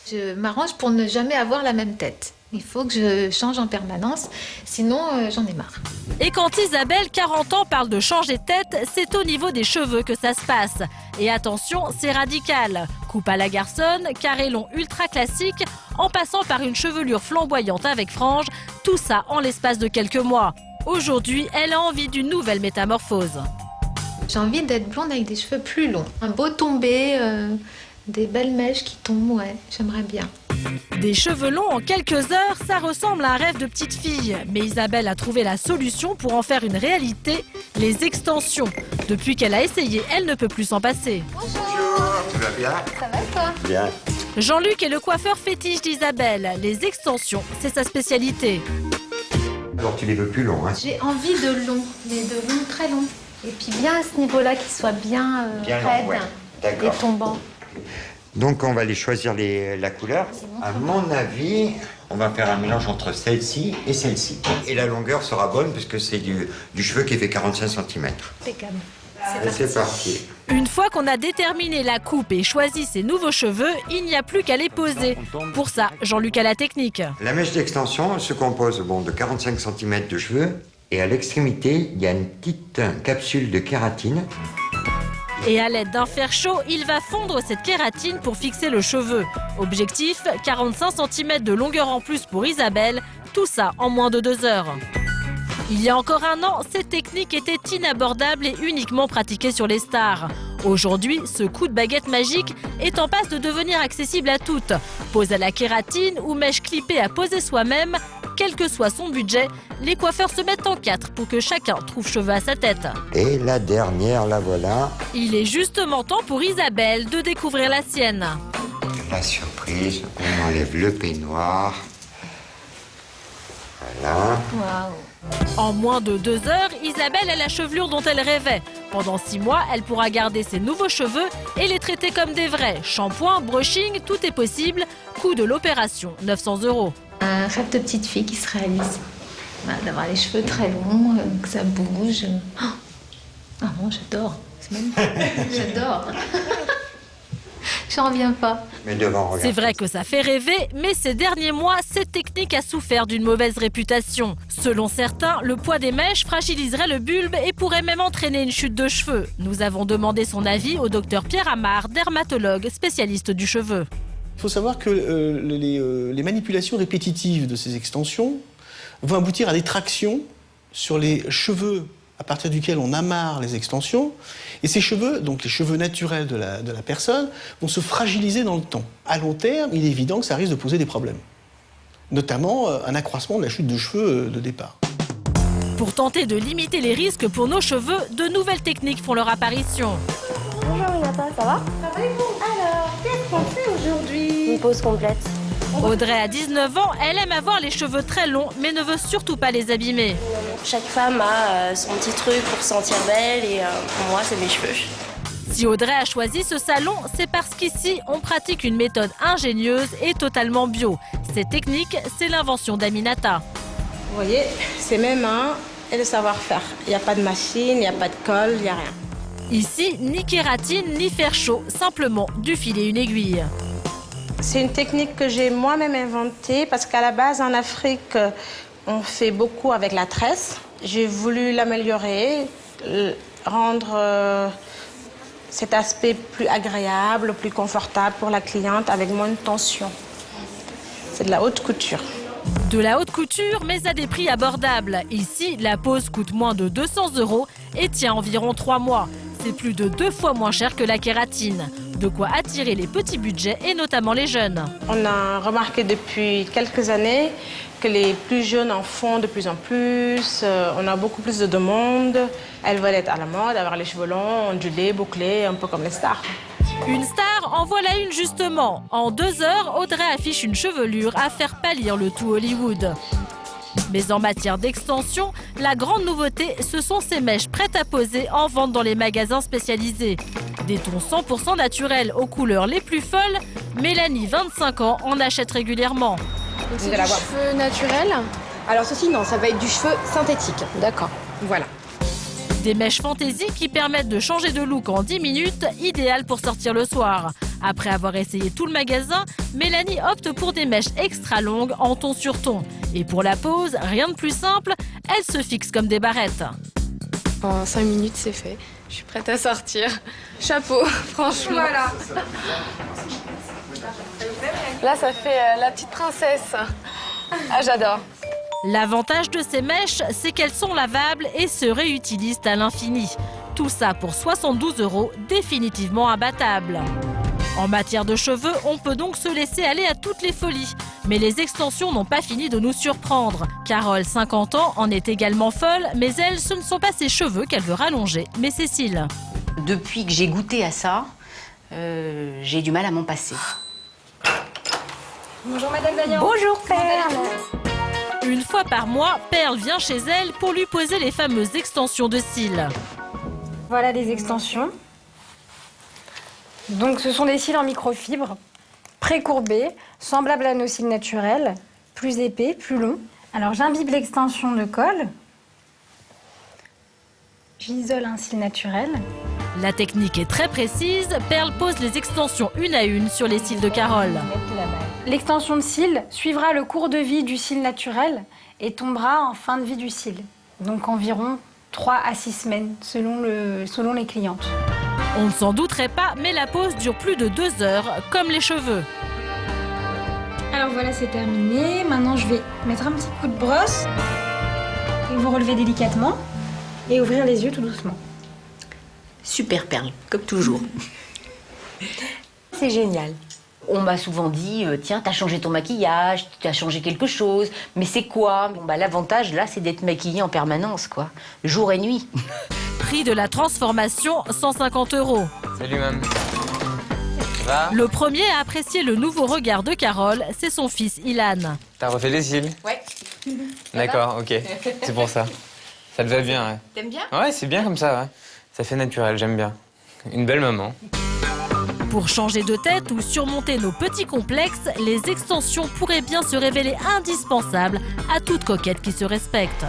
Je m'arrange pour ne jamais avoir la même tête. Il faut que je change en permanence, sinon j'en ai marre. Et quand Isabelle, 40 ans, parle de changer de tête, c'est au niveau des cheveux que ça se passe. Et attention, c'est radical. Coupe à la garçonne, carré long ultra classique, en passant par une chevelure flamboyante avec franges, tout ça en l'espace de quelques mois. Aujourd'hui, elle a envie d'une nouvelle métamorphose. J'ai envie d'être blonde avec des cheveux plus longs. Un beau tombé, des belles mèches qui tombent, ouais, j'aimerais bien. Des cheveux longs en quelques heures, ça ressemble à un rêve de petite fille. Mais Isabelle a trouvé la solution pour en faire une réalité, les extensions. Depuis qu'elle a essayé, elle ne peut plus s'en passer. Bonjour. Tu vas bien? Ça va toi? Bien. Jean-Luc est le coiffeur fétiche d'Isabelle. Les extensions, c'est sa spécialité. Alors tu les veux plus longs, hein? J'ai envie de long, mais de long très long. Et puis bien à ce niveau-là, qu'ils soient bien, Bien long, raides ouais. et D'accord. tombants. Donc on va aller choisir la couleur. À mon avis, on va faire un mélange entre celle-ci et celle-ci. Et la longueur sera bonne puisque c'est du cheveu qui fait 45 cm. Impeccable. C'est parti. Une fois qu'on a déterminé la coupe et choisi ses nouveaux cheveux, il n'y a plus qu'à les poser. Pour ça, Jean-Luc a la technique. La mèche d'extension se compose de 45 cm de cheveux et à l'extrémité, il y a une petite capsule de kératine. Et à l'aide d'un fer chaud, il va fondre cette kératine pour fixer le cheveu. Objectif, 45 cm de longueur en plus pour Isabelle, tout ça en moins de 2 heures. Il y a encore un an, cette technique était inabordable et uniquement pratiquée sur les stars. Aujourd'hui, ce coup de baguette magique est en passe de devenir accessible à toutes. Pose à la kératine ou mèche clippée à poser soi-même, quel que soit son budget, les coiffeurs se mettent en 4 pour que chacun trouve cheveux à sa tête. Et la dernière, la voilà. Il est justement temps pour Isabelle de découvrir la sienne. La surprise, on enlève le peignoir. Voilà. Waouh. En moins de 2 heures, Isabelle a la chevelure dont elle rêvait. Pendant 6 mois, elle pourra garder ses nouveaux cheveux et les traiter comme des vrais. Shampoing, brushing, tout est possible. Coût de l'opération, 900 €. Un rêve de petite fille qui se réalise. Voilà, d'avoir les cheveux très longs, que ça bouge. Oh. Ah bon, j'adore. C'est magnifique. J'adore. J'en reviens pas. Mais devant, regarde. C'est vrai que ça fait rêver, mais ces derniers mois, cette technique a souffert d'une mauvaise réputation. Selon certains, le poids des mèches fragiliserait le bulbe et pourrait même entraîner une chute de cheveux. Nous avons demandé son avis au docteur Pierre Amar, dermatologue spécialiste du cheveu. Il faut savoir que les manipulations répétitives de ces extensions vont aboutir à des tractions sur les cheveux à partir duquel on amarre les extensions. Et ces cheveux, donc les cheveux naturels de la personne, vont se fragiliser dans le temps. À long terme, il est évident que ça risque de poser des problèmes. Notamment un accroissement de la chute de cheveux de départ. Pour tenter de limiter les risques pour nos cheveux, de nouvelles techniques font leur apparition. Bonjour Minata, ça va? Ça va et vous? Alors, qu'est-ce qu'on fait aujourd'hui? Une pause complète. Audrey a 19 ans, elle aime avoir les cheveux très longs, mais ne veut surtout pas les abîmer. Chaque femme a son petit truc pour se sentir belle et pour moi, c'est mes cheveux. Si Audrey a choisi ce salon, c'est parce qu'ici, on pratique une méthode ingénieuse et totalement bio. Cette technique, c'est l'invention d'Aminata. Vous voyez, c'est mes mains et le savoir-faire. Il n'y a pas de machine, il n'y a pas de colle, il n'y a rien. Ici, ni kératine, ni fer chaud, simplement du fil et une aiguille. C'est une technique que j'ai moi-même inventée parce qu'à la base, en Afrique, on fait beaucoup avec la tresse. J'ai voulu l'améliorer, rendre cet aspect plus agréable, plus confortable pour la cliente avec moins de tension. C'est de la haute couture. De la haute couture, mais à des prix abordables. Ici, la pose coûte moins de 200 € et tient environ 3 mois. C'est plus de 2 fois moins cher que la kératine. De quoi attirer les petits budgets et notamment les jeunes. On a remarqué depuis quelques années que les plus jeunes en font de plus en plus. On a beaucoup plus de demandes. Elles veulent être à la mode, avoir les cheveux longs, ondulés, bouclés, un peu comme les stars. Une star, en voilà une justement. En 2 heures, Audrey affiche une chevelure à faire pâlir le tout Hollywood. Mais en matière d'extension, la grande nouveauté, ce sont ces mèches prêtes à poser en vente dans les magasins spécialisés. Des tons 100% naturels aux couleurs les plus folles, Mélanie, 25 ans, en achète régulièrement. C'est du cheveu naturel? Alors ceci, non, ça va être du cheveu synthétique. D'accord. Voilà. Des mèches fantaisie qui permettent de changer de look en 10 minutes, idéal pour sortir le soir. Après avoir essayé tout le magasin, Mélanie opte pour des mèches extra longues en ton sur ton. Et pour la pose, rien de plus simple, elle se fixe comme des barrettes. En 5 minutes, c'est fait. Je suis prête à sortir. Chapeau, franchement. Voilà. Là, ça fait la petite princesse. Ah, j'adore. L'avantage de ces mèches, c'est qu'elles sont lavables et se réutilisent à l'infini. Tout ça pour 72 €, définitivement imbattable. En matière de cheveux, on peut donc se laisser aller à toutes les folies. Mais les extensions n'ont pas fini de nous surprendre. Carole, 50 ans, en est également folle, mais elle, ce ne sont pas ses cheveux qu'elle veut rallonger, mais ses cils. Depuis que j'ai goûté à ça, j'ai du mal à m'en passer. Bonjour Madame Dagnan. Bonjour Perle. Une fois par mois, Perle vient chez elle pour lui poser les fameuses extensions de cils. Voilà des extensions. Donc ce sont des cils en microfibre, pré-courbés, semblables à nos cils naturels, plus épais, plus longs. Alors j'imbibe l'extension de colle. J'isole un cil naturel. La technique est très précise. Perle pose les extensions une à une sur les cils de Carole. L'extension de cils suivra le cours de vie du cil naturel et tombera en fin de vie du cil. Donc environ 3 à 6 semaines selon les clientes. On ne s'en douterait pas, mais la pose dure plus de 2 heures, comme les cheveux. Alors voilà, c'est terminé. Maintenant, je vais mettre un petit coup de brosse et vous relever délicatement et ouvrir les yeux tout doucement. Super Perle, comme toujours. C'est génial. On m'a souvent dit, tiens, t'as changé ton maquillage, t'as changé quelque chose, mais c'est quoi? Bon, bah, l'avantage, là, c'est d'être maquillée en permanence, quoi, jour et nuit. Prix de la transformation, 150 €. Salut, mam. Ça va? Le premier à apprécier le nouveau regard de Carole, c'est son fils Ilan. T'as refait les cils? Ouais. D'accord, ok. C'est pour ça. Ça te va bien, ouais. T'aimes bien? Ouais, c'est bien comme ça, ouais. Ça fait naturel, j'aime bien. Une belle maman. Pour changer de tête ou surmonter nos petits complexes, les extensions pourraient bien se révéler indispensables à toute coquette qui se respecte.